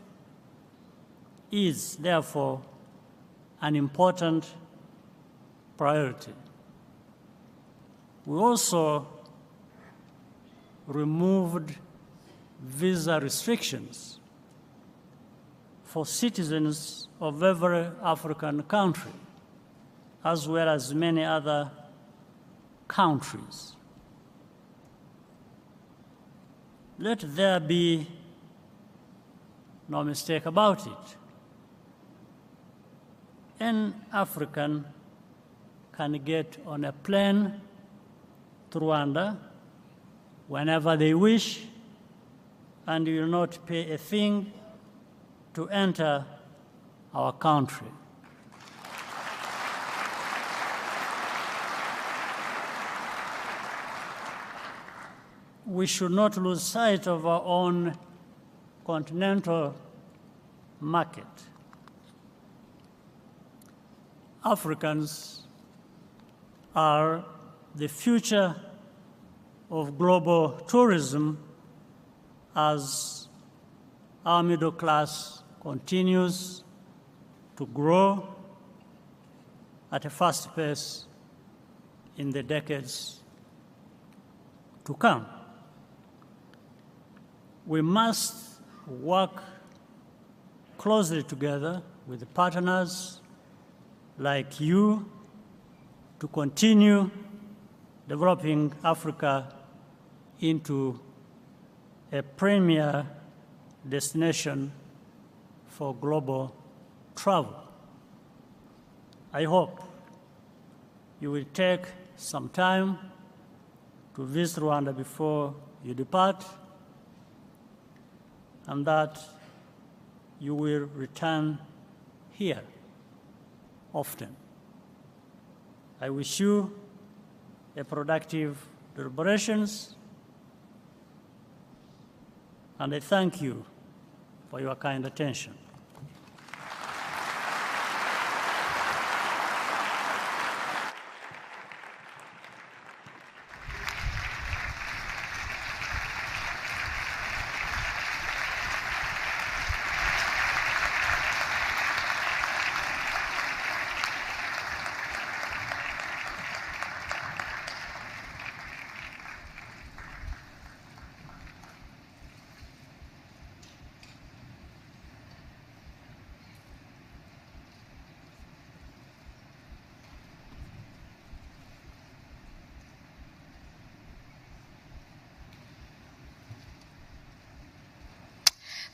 is therefore an important priority. We also removed visa restrictions for citizens of every African country, as well as many other countries. Let there be no mistake about it. An African can get on a plane to Rwanda whenever they wish, and will not pay a thing to enter our country. We should not lose sight of our own continental market. Africans are the future of global tourism as our middle class continues to grow at a fast pace in the decades to come. We must work closely together with partners like you to continue developing Africa into a premier destination for global travel. I hope you will take some time to visit Rwanda before you depart, and that you will return here often. I wish you a productive deliberations, and I thank you for your kind attention.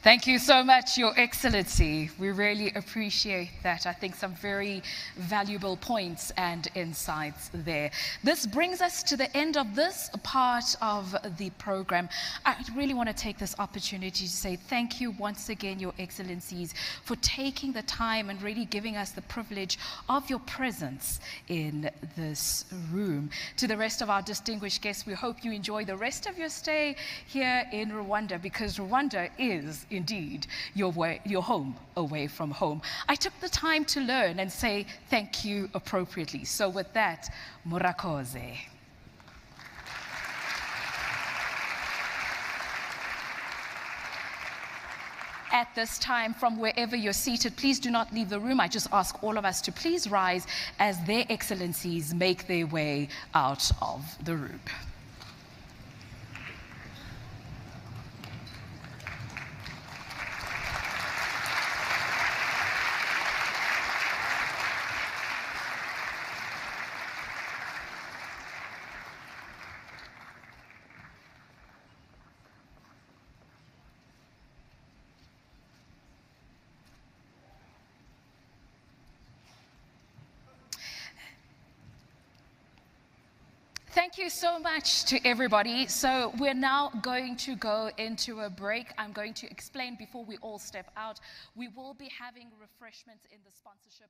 Thank you so much, Your Excellency. We really appreciate that. I think some very valuable points and insights there. This brings us to the end of this part of the program. I really want to take this opportunity to say thank you once again, Your Excellencies, for taking the time and really giving us the privilege of your presence in this room. To the rest of our distinguished guests, we hope you enjoy the rest of your stay here in Rwanda, because Rwanda is indeed your home away from home. I took the time to learn and say thank you appropriately. So with that, murakoze. At this time, from wherever you're seated, please do not leave the room. I just ask all of us to please rise as their excellencies make their way out of the room. Thank you so much to everybody. So we're now going to go into a break. I'm going to explain before we all step out. We will be having refreshments in the sponsorship